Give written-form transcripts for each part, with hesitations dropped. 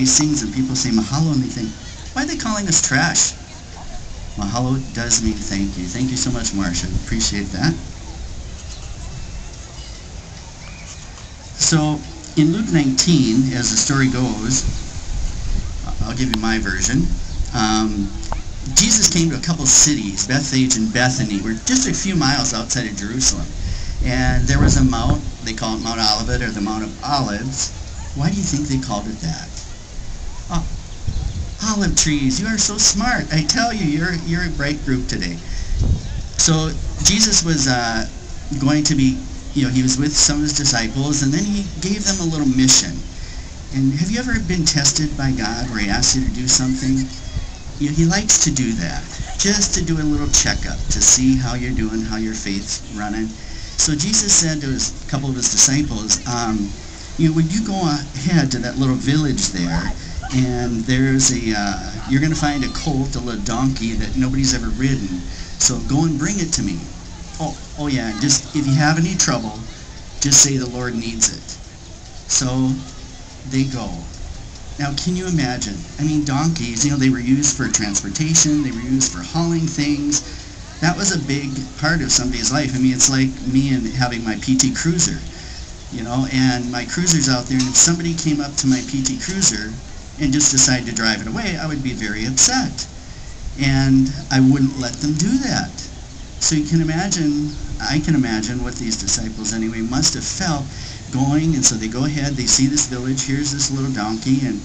sings and people say mahalo and they think, why are they calling us trash? Mahalo does mean thank you. Thank you so much, Marcia. Appreciate that. So in Luke 19, as the story goes, I'll give you my version. Jesus came to a couple cities, Bethphage and Bethany. We're just a few miles outside of Jerusalem. And there was a mount, they call it Mount Olivet, or the Mount of Olives. Why do you think they called it that? Oh, olive trees, you are so smart. I tell you, you're a bright group today. So Jesus was going to be, he was with some of his disciples, and then he gave them a little mission. And have you ever been tested by God where he asks you to do something? He likes to do that, just to do a little checkup, to see how you're doing, how your faith's running. So Jesus said to a couple of his disciples, would you go ahead to that little village there, and there's you're going to find a colt, a little donkey that nobody's ever ridden. So go and bring it to me. Oh yeah, just if you have any trouble, just say the Lord needs it. So they go. Now, can you imagine? I mean, donkeys, they were used for transportation, they were used for hauling things. That was a big part of somebody's life. I mean, it's like me and having my PT Cruiser, and my Cruiser's out there, and if somebody came up to my PT Cruiser and just decided to drive it away, I would be very upset. And I wouldn't let them do that. So you can imagine, I can imagine what these disciples anyway must have felt going, and so they go ahead, they see this village, here's this little donkey, and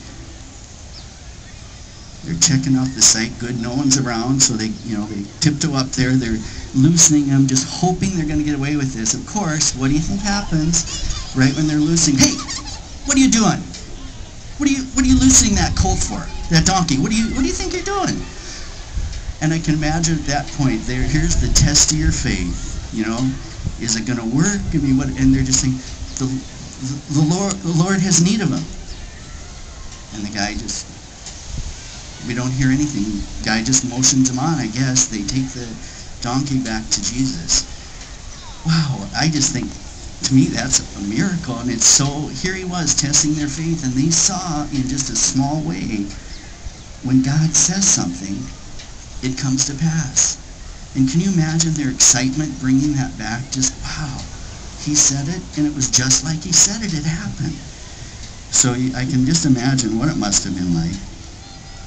they're checking out the site, good, no one's around, so they tiptoe up there, they're loosening them, just hoping they're going to get away with this. Of course, what do you think happens right when they're loosening? Hey, what are you doing? What are you loosening that colt for? That donkey? What do you think you're doing? And I can imagine at that point, here's the test of your faith. Is it going to work? I mean, what? And they're just saying, the Lord has need of him. And the guy just, we don't hear anything. The guy just motions him on, I guess. They take the donkey back to Jesus. Wow, I just think, to me, that's a miracle. And it's so, here he was testing their faith, and they saw in just a small way, when God says something, it comes to pass. And can you imagine their excitement bringing that back? Just, wow, he said it, and it was just like he said it, it happened. So I can just imagine what it must have been like.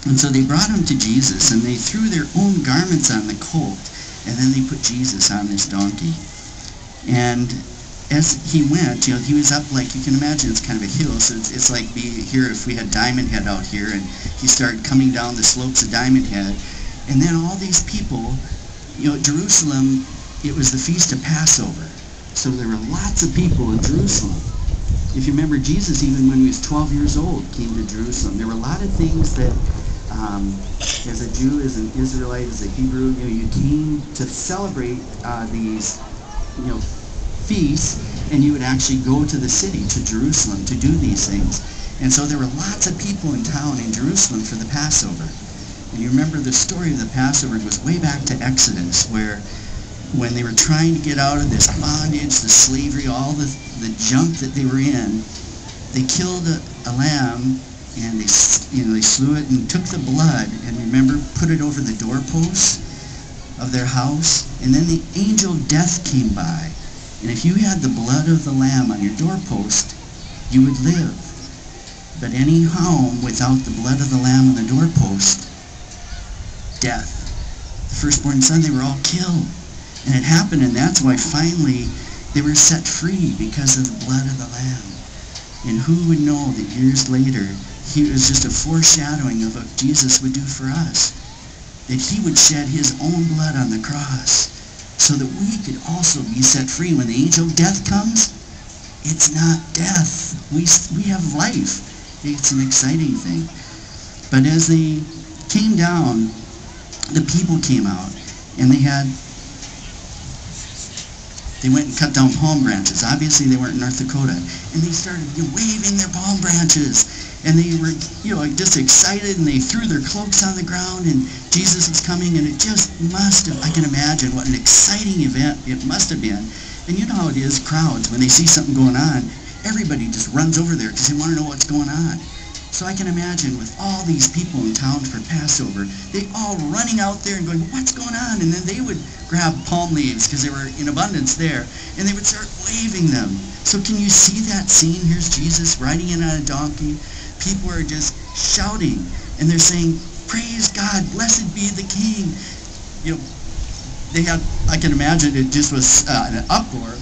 And so they brought him to Jesus, and they threw their own garments on the colt, and then they put Jesus on this donkey. And as he went, he was up, like you can imagine, it's kind of a hill, so it's like here if we had Diamond Head out here, and he started coming down the slopes of Diamond Head, and then all these people, Jerusalem, it was the Feast of Passover. So there were lots of people in Jerusalem. If you remember, Jesus, even when he was 12 years old, came to Jerusalem. There were a lot of things that, as a Jew, as an Israelite, as a Hebrew, you came to celebrate these, feasts, and you would actually go to the city, to Jerusalem, to do these things. And so there were lots of people in town in Jerusalem for the Passover. And you remember the story of the Passover goes way back to Exodus, where when they were trying to get out of this bondage, the slavery, all the junk that they were in, they killed a lamb, and they slew it and took the blood, and remember, put it over the doorposts of their house, and then the angel of death came by. And if you had the blood of the lamb on your doorpost, you would live. But any home without the blood of the lamb on the doorpost, death. The firstborn son, they were all killed. And it happened, and that's why finally they were set free, because of the blood of the lamb. And who would know that years later, he was just a foreshadowing of what Jesus would do for us. That he would shed his own blood on the cross, so that we could also be set free. When the angel of death comes, it's not death. We have life. It's an exciting thing. But as they came down, the people came out, and they went and cut down palm branches. Obviously, they weren't in North Dakota. And they started waving their palm branches. And they were, just excited, and they threw their cloaks on the ground, and Jesus was coming, and it just must have, I can imagine what an exciting event it must have been. And you know how it is, crowds, when they see something going on, everybody just runs over there because they want to know what's going on. So I can imagine with all these people in town for Passover, they all running out there and going, what's going on? And then they would grab palm leaves because they were in abundance there, and they would start waving them. So can you see that scene? Here's Jesus riding in on a donkey. People are just shouting, and they're saying, praise God, blessed be the King. You know, they had, I can imagine it just was an uproar.